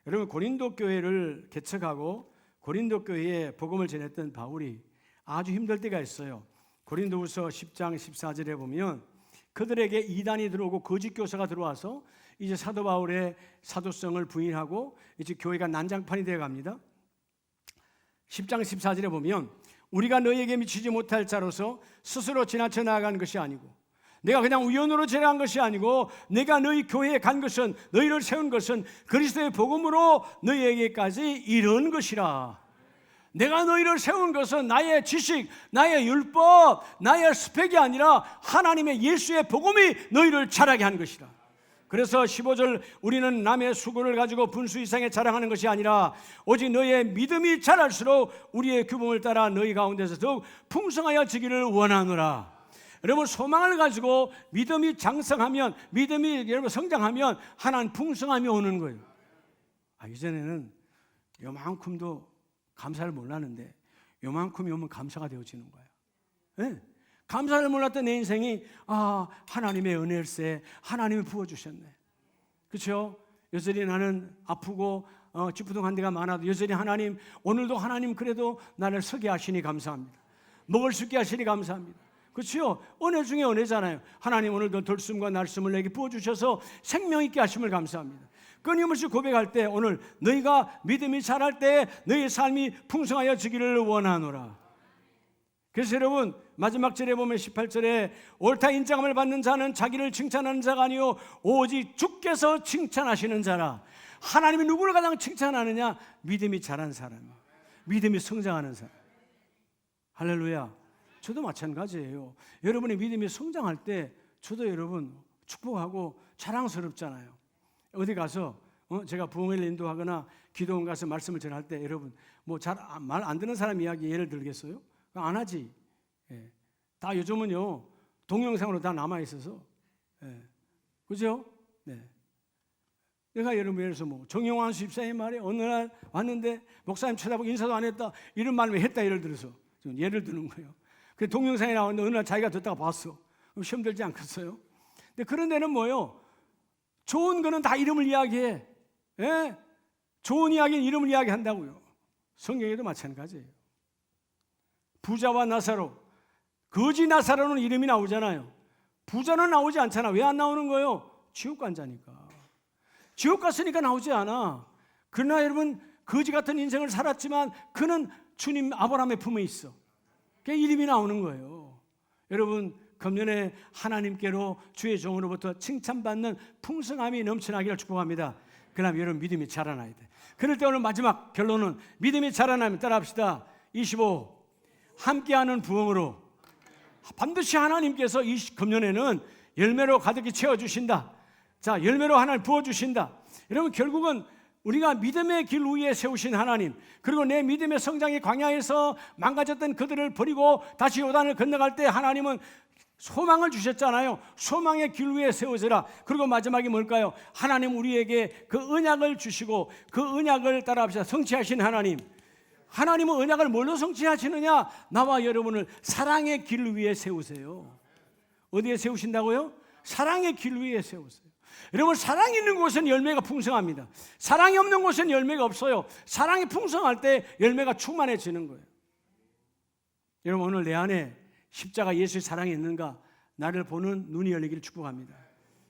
여러분, 고린도 교회를 개척하고 고린도 교회에 복음을 전했던 바울이 아주 힘들 때가 있어요. 고린도후서 10장 14절에 보면 그들에게 이단이 들어오고 거짓 교사가 들어와서 이제 사도 바울의 사도성을 부인하고 이제 교회가 난장판이 되어 갑니다. 10장 14절에 보면 우리가 너희에게 미치지 못할 자로서 스스로 지나쳐 나아간 것이 아니고 내가 그냥 우연으로 지나간 것이 아니고 내가 너희 교회에 간 것은 너희를 세운 것은 그리스도의 복음으로 너희에게까지 이른 것이라. 내가 너희를 세운 것은 나의 지식, 나의 율법, 나의 스펙이 아니라 하나님의 예수의 복음이 너희를 자라게 한 것이라. 그래서 15절 우리는 남의 수고를 가지고 분수 이상에 자랑하는 것이 아니라 오직 너희의 믿음이 자랄수록 우리의 규범을 따라 너희 가운데서 더욱 풍성하여 지기를 원하노라. 여러분, 소망을 가지고 믿음이 장성하면, 믿음이 여러분 성장하면 하나님 풍성함이 오는 거예요. 이전에는 요만큼도 감사를 몰랐는데 요만큼이 오면 감사가 되어지는 거예요. 네? 감사를 몰랐던 내 인생이 하나님의 은혜일세, 하나님이 부어주셨네. 그렇죠? 여전히 나는 아프고 찌뿌둥한 데가 많아도 여전히 하나님, 오늘도 하나님 그래도 나를 서게 하시니 감사합니다. 먹을 수 있게 하시니 감사합니다. 그렇죠? 은혜 중에 은혜잖아요. 하나님 오늘도 들숨과 날숨을 내게 부어주셔서 생명 있게 하심을 감사합니다. 끊임없이 고백할 때 오늘 너희가 믿음이 자랄 때 너희의 삶이 풍성하여 지기를 원하노라. 그래서 여러분, 마지막 절에 보면 18절에 옳다 인정함을 받는 자는 자기를 칭찬하는 자가 아니요 오직 주께서 칭찬하시는 자라. 하나님이 누구를 가장 칭찬하느냐? 믿음이 자란 사람, 믿음이 성장하는 사람. 할렐루야. 저도 마찬가지예요. 여러분의 믿음이 성장할 때 저도 여러분 축복하고 자랑스럽잖아요. 어디 가서 제가 부흥회를 인도하거나 기도원 가서 말씀을 전할 때 여러분 뭐 잘 말 안 듣는 사람 이야기 예를 들겠어요? 안 하지. 예. 다 요즘은요 동영상으로 다 남아 있어서, 그죠? 네. 내가 여러분 예를 들어서 뭐 정영환 수집사님 말에 어느 날 왔는데 목사님 쳐다보고 인사도 안 했다 이런 말을 했다 예를 들어서 좀 예를 드는 거예요. 그 동영상에 나왔는데 어느 날 자기가 듣다가 봤어. 그럼 시험 들지 않겠어요? 근데 그런 데는 뭐예요? 좋은 거는 다 이름을 이야기해. 예? 좋은 이야기는 이름을 이야기한다고요. 성경에도 마찬가지예요. 부자와 나사로, 거지 나사로는 이름이 나오잖아요. 부자는 나오지 않잖아. 왜 안 나오는 거예요? 지옥 간 자니까. 지옥 갔으니까 나오지 않아. 그러나 여러분 거지 같은 인생을 살았지만 그는 주님 아브라함의 품에 있어. 그게 이름이 나오는 거예요. 여러분 금년에 하나님께로 주의 종으로부터 칭찬받는 풍성함이 넘쳐나기를 축복합니다. 그러나 여러분 믿음이 자라나야 돼. 그럴 때 오늘 마지막 결론은 믿음이 자라나면 따라합시다. 25 함께하는 부흥으로 반드시 하나님께서 이 금년에는 열매로 가득히 채워주신다. 자, 열매로 하나님 부어주신다. 여러분 결국은 우리가 믿음의 길 위에 세우신 하나님, 그리고 내 믿음의 성장의 광야에서 망가졌던 그들을 버리고 다시 요단을 건너갈 때 하나님은 소망을 주셨잖아요. 소망의 길 위에 세워져라. 그리고 마지막이 뭘까요? 하나님 우리에게 그 언약을 주시고 그 언약을 따라합시다. 성취하신 하나님. 하나님은 언약을 뭘로 성취하시느냐? 나와 여러분을 사랑의 길 위에 세우세요. 어디에 세우신다고요? 사랑의 길 위에 세우세요. 여러분 사랑이 있는 곳은 열매가 풍성합니다. 사랑이 없는 곳은 열매가 없어요. 사랑이 풍성할 때 열매가 충만해지는 거예요. 여러분 오늘 내 안에 십자가 예수의 사랑이 있는가? 나를 보는 눈이 열리기를 축복합니다.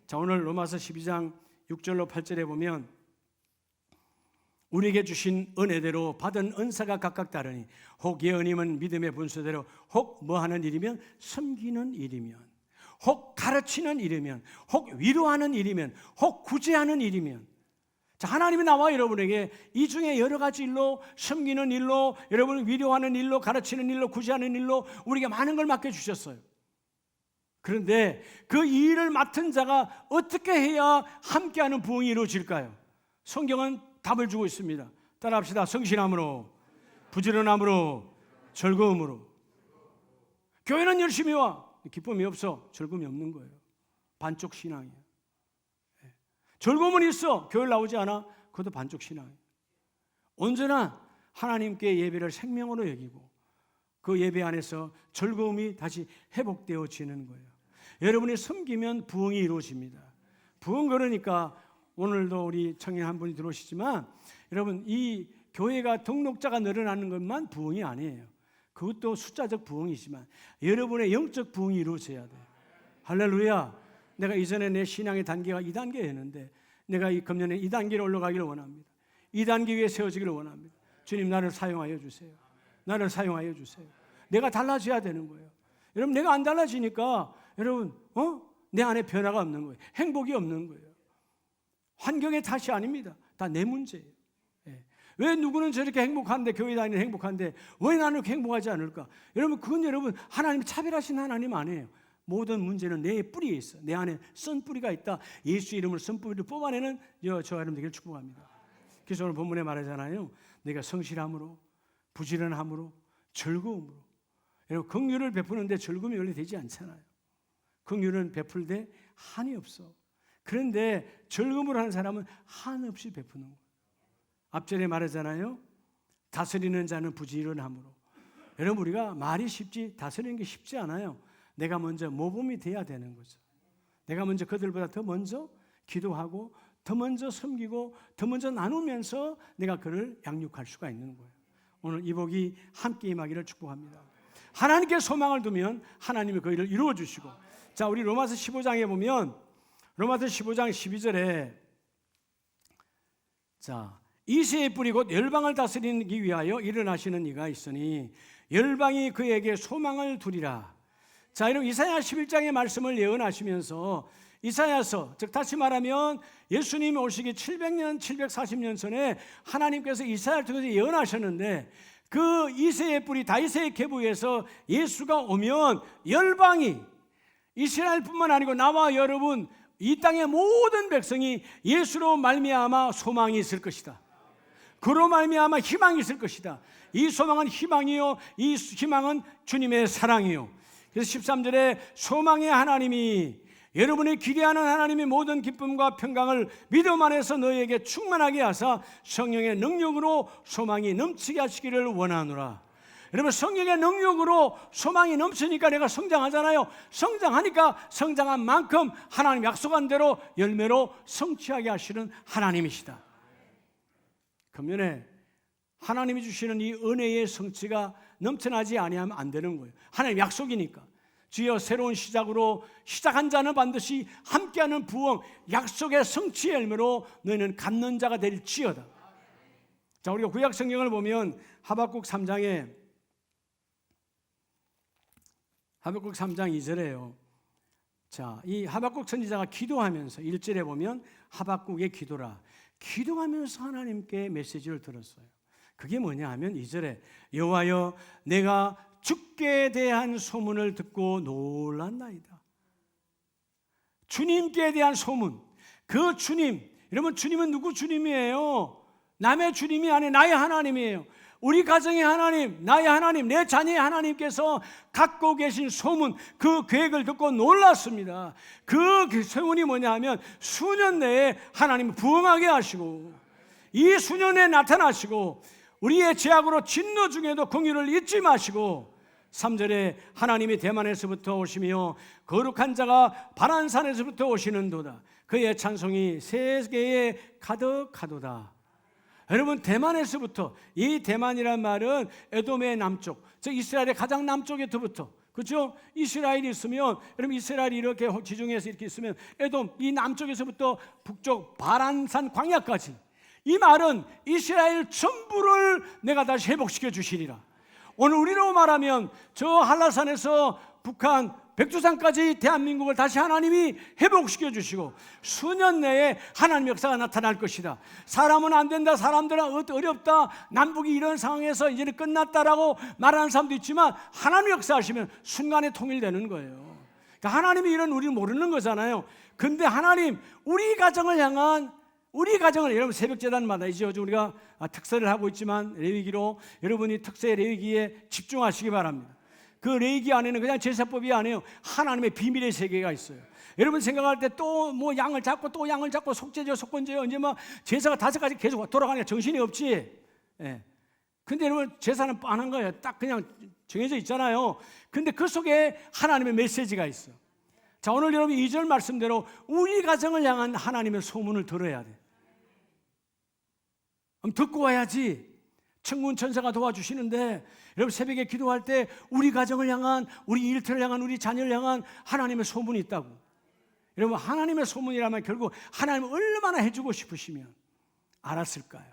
자, 오늘 로마서 12장 6절로 8절에 보면 우리에게 주신 은혜대로 받은 은사가 각각 다르니 혹 예언임은 믿음의 분수대로 혹 뭐하는 일이면 섬기는 일이면 혹 가르치는 일이면 혹 위로하는 일이면 혹 구제하는 일이면. 자, 하나님이 나와 여러분에게 이 중에 여러 가지 일로 섬기는 일로 여러분을 위로하는 일로 가르치는 일로 구제하는 일로 우리에게 많은 걸 맡겨주셨어요. 그런데 그 일을 맡은 자가 어떻게 해야 함께하는 부흥이 이루어질까요? 성경은 답을 주고 있습니다. 따라합시다. 성실함으로, 부지런함으로, 즐거움으로. 교회는 열심히 와. 기쁨이 없어. 즐거움이 없는 거예요. 반쪽 신앙이에요. 즐거움은 있어. 교회 나오지 않아. 그것도 반쪽 신앙이에요. 언제나 하나님께 예배를 생명으로 여기고 그 예배 안에서 즐거움이 다시 회복되어지는 거예요. 여러분이 섬기면 부흥이 이루어집니다. 부흥 그러니까 오늘도 우리 청년 한 분이 들어오시지만 여러분 이 교회가 등록자가 늘어나는 것만 부흥이 아니에요. 그것도 숫자적 부흥이지만 여러분의 영적 부흥이 이루어져야 돼요. 할렐루야. 내가 이전에 내 신앙의 단계가 2단계였는데 내가 이 금년에 2단계로 올라가기를 원합니다. 2단계 위에 세워지기를 원합니다. 주님 나를 사용하여 주세요. 나를 사용하여 주세요. 내가 달라져야 되는 거예요. 여러분 내가 안 달라지니까 여러분 내 안에 변화가 없는 거예요. 행복이 없는 거예요. 환경의 탓이 아닙니다. 다 내 문제예요. 왜 누구는 저렇게 행복한데 교회 다니는 행복한데 왜 나는 이렇게 행복하지 않을까? 여러분 그건 여러분 하나님 차별하신 하나님 아니에요. 모든 문제는 내 뿌리에 있어. 내 안에 선 뿌리가 있다. 예수 이름으로 선 뿌리를 뽑아내는 저 여러분 되기를 축복합니다. 그래서 오늘 본문에 말하잖아요. 내가 성실함으로 부지런함으로 즐거움으로. 여러분 긍휼을 베푸는데 즐거움이 원래 되지 않잖아요. 긍휼은 베풀 때 한이 없어. 그런데 즐거움으로 하는 사람은 한없이 베푸는 거예요. 앞전에 말하잖아요. 다스리는 자는 부지런함으로. 여러분 우리가 말이 쉽지 다스리는 게 쉽지 않아요. 내가 먼저 모범이 돼야 되는 거죠. 내가 먼저 그들보다 더 먼저 기도하고 더 먼저 섬기고 더 먼저 나누면서 내가 그를 양육할 수가 있는 거예요. 오늘 이 복이 함께 임하기를 축복합니다. 하나님께 소망을 두면 하나님이 그 일을 이루어 주시고. 자, 우리 로마서 15장에 보면 로마서 15장 12절에 자, 이새의 뿌리 곧 열방을 다스리기 위하여 일어나시는 이가 있으니 열방이 그에게 소망을 두리라. 자, 여러분 이사야 11장의 말씀을 예언하시면서 이사야서, 즉 다시 말하면 예수님이 오시기 700년, 740년 전에 하나님께서 이사야를 통해서 예언하셨는데 그 이새의 뿌리 다윗의 계보에서 예수가 오면 열방이 이스라엘뿐만 아니고 나와 여러분 이 땅의 모든 백성이 예수로 말미암아 소망이 있을 것이다. 그로 말미암아 희망이 있을 것이다. 이 소망은 희망이요, 이 희망은 주님의 사랑이요. 그래서 13절에 소망의 하나님이 여러분이 기대하는 하나님의 모든 기쁨과 평강을 믿음 안에서 너희에게 충만하게 하사 성령의 능력으로 소망이 넘치게 하시기를 원하노라. 여러분 성령의 능력으로 소망이 넘치니까 내가 성장하잖아요. 성장하니까 성장한 만큼 하나님 약속한 대로 열매로 성취하게 하시는 하나님이시다. 금년에 하나님이 주시는 이 은혜의 성취가 넘쳐나지 아니하면 안 되는 거예요. 하나님 약속이니까. 주여 새로운 시작으로 시작한 자는 반드시 함께하는 부흥 약속의 성취의 열매로 너희는 갖는 자가 될지어다. 자, 우리가 구약 성경을 보면 하박국 3장 2절에요. 자, 이 하박국 선지자가 기도하면서 1절에 보면 하박국의 기도라. 기도하면서 하나님께 메시지를 들었어요. 그게 뭐냐 하면 2절에 여호와여 내가 주께 대한 소문을 듣고 놀랐나이다. 주님께 대한 소문. 그 주님, 여러분 주님은 누구 주님이에요? 남의 주님이 아니라 나의 하나님이에요. 우리 가정의 하나님, 나의 하나님, 내 자녀의 하나님께서 갖고 계신 소문, 그 계획을 듣고 놀랐습니다. 그 소문이 뭐냐 하면 수년 내에 하나님을 부흥하게 하시고 이 수년에 나타나시고 우리의 죄악으로 진노 중에도 긍휼을 잊지 마시고 3절에 하나님이 대만에서부터 오시며 거룩한 자가 바란산에서부터 오시는도다. 그의 찬송이 세계에 가득하도다. 여러분 대만에서부터, 이 대만이란 말은 에돔의 남쪽, 즉 이스라엘의 가장 남쪽에서부터, 그렇죠? 이스라엘이 있으면 여러분 이스라엘이 이렇게 지중해에서 이렇게 있으면 에돔 이 남쪽에서부터 북쪽 바란산 광야까지, 이 말은 이스라엘 전부를 내가 다시 회복시켜 주시리라. 오늘 우리로 말하면 저 한라산에서 북한 백두산까지 대한민국을 다시 하나님이 회복시켜 주시고 수년 내에 하나님 역사가 나타날 것이다. 사람은 안 된다, 사람들은 어렵다, 남북이 이런 상황에서 이제는 끝났다라고 말하는 사람도 있지만 하나님 역사하시면 순간에 통일되는 거예요. 그러니까 하나님이 이런 우리는 모르는 거잖아요. 근데 하나님 우리 가정을 향한, 우리 가정을, 여러분 새벽제단마다 이제 요즘 우리가 특세를 하고 있지만 레위기로 여러분이 특세 레위기에 집중하시기 바랍니다. 그 레위기 안에는 그냥 제사법이 아니에요. 하나님의 비밀의 세계가 있어요. 여러분 생각할 때 또 뭐 양을 잡고 또 양을 잡고 속죄제요 속건제요 이제 막 제사가 5가지 계속 돌아가니까 정신이 없지. 예. 근데 여러분 제사는 뻔한 거예요. 딱 그냥 정해져 있잖아요. 근데 그 속에 하나님의 메시지가 있어. 자, 오늘 여러분 2절 말씀대로 우리 가정을 향한 하나님의 소문을 들어야 돼. 듣고 와야지. 천군 천사가 도와주시는데, 여러분 새벽에 기도할 때 우리 가정을 향한, 우리 일터를 향한, 우리 자녀를 향한 하나님의 소문이 있다고. 여러분 하나님의 소문이라면 결국 하나님 얼마나 해주고 싶으시면 알았을까요?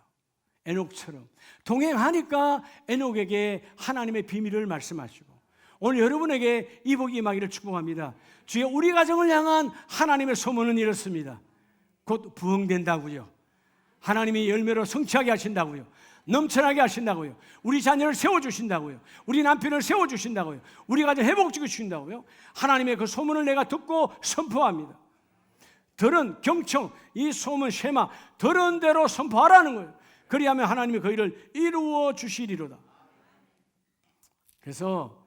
에녹처럼 동행하니까 에녹에게 하나님의 비밀을 말씀하시고, 오늘 여러분에게 이 복이 임하기를 축복합니다. 주여, 우리 가정을 향한 하나님의 소문은 이렇습니다. 곧 부흥된다고요. 하나님이 열매로 성취하게 하신다고요. 넘쳐나게 하신다고요. 우리 자녀를 세워주신다고요. 우리 남편을 세워주신다고요. 우리 가정 회복시켜 주신다고요. 하나님의 그 소문을 내가 듣고 선포합니다. 들은 경청, 이 소문 쉐마, 들은 대로 선포하라는 거예요. 그리하면 하나님이 그 일을 이루어 주시리로다. 그래서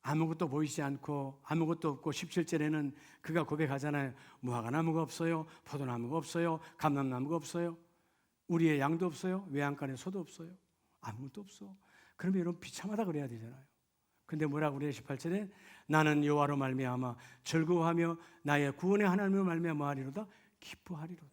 아무것도 보이지 않고 아무것도 없고 17절에는 그가 고백하잖아요. 무화과 나무가 없어요. 포도나무가 없어요. 감람나무가 없어요. 우리의 양도 없어요. 외양간에 소도 없어요. 아무것도 없어. 그러면 여러분 비참하다 그래야 되잖아요. 근데 뭐라고 그래요? 18절에 나는 여호와로 말미암아 즐거워하며 나의 구원의 하나님으로 말미암아 뭐하리로다? 기뻐하리로다.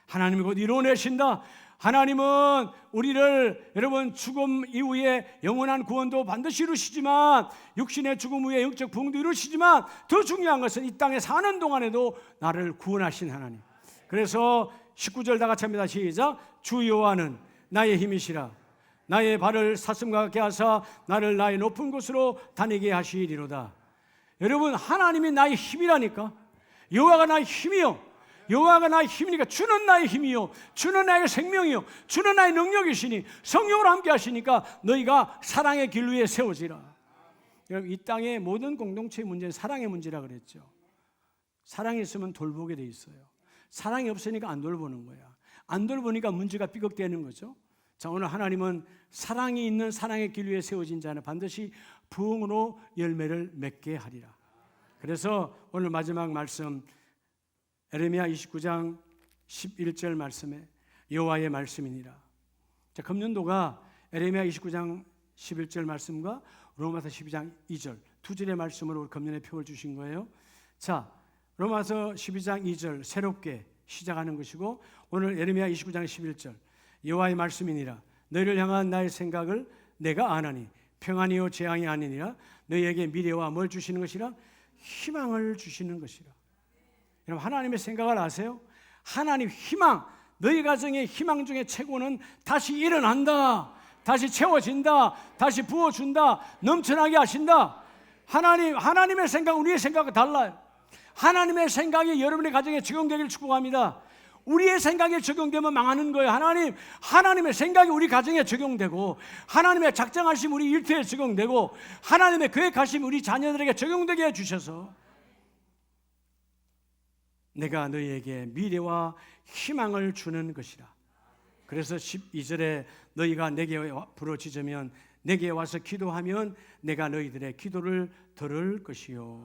하나님이 곧 이루어내신다. 하나님은 우리를 여러분 죽음 이후에 영원한 구원도 반드시 이루시지만, 육신의 죽음 후에 영적 부흥도 이루시지만, 더 중요한 것은 이 땅에 사는 동안에도 나를 구원하신 하나님. 그래서 19절 다 같이 합니다. 시작. 주 여호와는 나의 힘이시라. 나의 발을 사슴과 같게 하사 나를 나의 높은 곳으로 다니게 하시리로다. 여러분 하나님이 나의 힘이라니까. 여호와가 나의 힘이요. 여호와가 나의 힘이니까 주는 나의 힘이요, 주는 나의 생명이요, 주는 나의 능력이시니 성령으로 함께 하시니까 너희가 사랑의 길 위에 세워지라. 여러분 이 땅의 모든 공동체의 문제는 사랑의 문제라 그랬죠. 사랑이 있으면 돌보게 돼 있어요. 사랑이 없으니까 안 돌보는 거야. 안 돌보니까 문제가 삐걱대는 거죠. 자, 오늘 하나님은 사랑이 있는 사랑의 길 위에 세워진 자는 반드시 부흥으로 열매를 맺게 하리라. 그래서 오늘 마지막 말씀 에레미야 29장 11절 말씀에 여호와의 말씀이니라. 자, 금년도가 에레미야 29장 11절 말씀과 로마서 12장 2절 두 절의 말씀으로 금년의 표를 주신 거예요. 자, 로마서 12장 2절 새롭게 시작하는 것이고, 오늘 에레미야 29장 11절 여호와의 말씀이니라. 너희를 향한 나의 생각을 내가 아나니 평안이요 재앙이 아니니라. 너희에게 미래와 뭘 주시는 것이라? 희망을 주시는 것이라. 여러분 하나님의 생각을 아세요? 하나님 희망, 너희 가정의 희망 중에 최고는 다시 일어난다, 다시 채워진다, 다시 부어준다, 넘쳐나게 하신다. 하나님의 생각은 우리의 생각과 달라요. 하나님의 생각이 여러분의 가정에 적용되기를 축복합니다. 우리의 생각에 적용되면 망하는 거예요. 하나님의 생각이 우리 가정에 적용되고, 하나님의 작정하심 우리 일터에 적용되고, 하나님의 계획하심 우리 자녀들에게 적용되게 해주셔서 내가 너희에게 미래와 희망을 주는 것이라. 그래서 12절에 너희가 내게 부르짖으면, 내게 와서 기도하면 내가 너희들의 기도를 들을 것이요.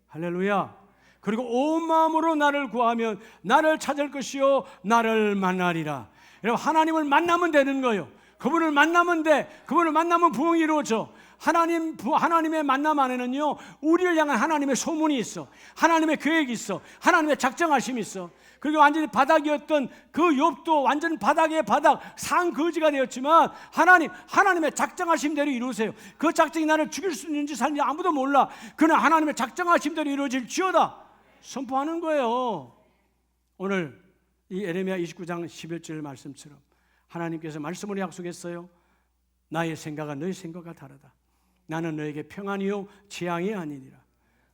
할렐루야. 그리고 온 마음으로 나를 구하면 나를 찾을 것이요 나를 만나리라. 여러분 하나님을 만나면 되는 거예요. 그분을 만나면 돼. 그분을 만나면 부흥이 이루어져. 하나님의 만남 안에는요 우리를 향한 하나님의 소문이 있어. 하나님의 계획이 있어. 하나님의 작정하심이 있어. 그리고 완전히 바닥이었던 그 욥도 완전 바닥의 바닥, 상거지가 되었지만 하나님의 작정하심대로 이루세요. 그 작정이 나를 죽일 수 있는지 살는지 아무도 몰라. 그러나 하나님의 작정하심대로 이루어질지어다 선포하는 거예요. 오늘 이 에레미야 29장 11절 말씀처럼 하나님께서 말씀으로 약속했어요. 나의 생각은 너희 생각과 다르다. 나는 너에게 평안이요 재앙이 아니니라.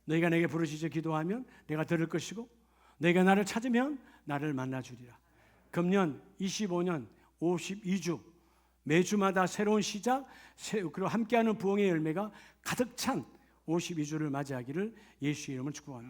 너희가 내게 부르짖어 기도하면 내가 들을 것이고, 너희가 나를 찾으면 나를 만나주리라. 금년 25년 52주 매주마다 새로운 시작, 그리고 함께하는 부흥의 열매가 가득 찬 52주를 맞이하기를 예수의 이름으로 축복합니다.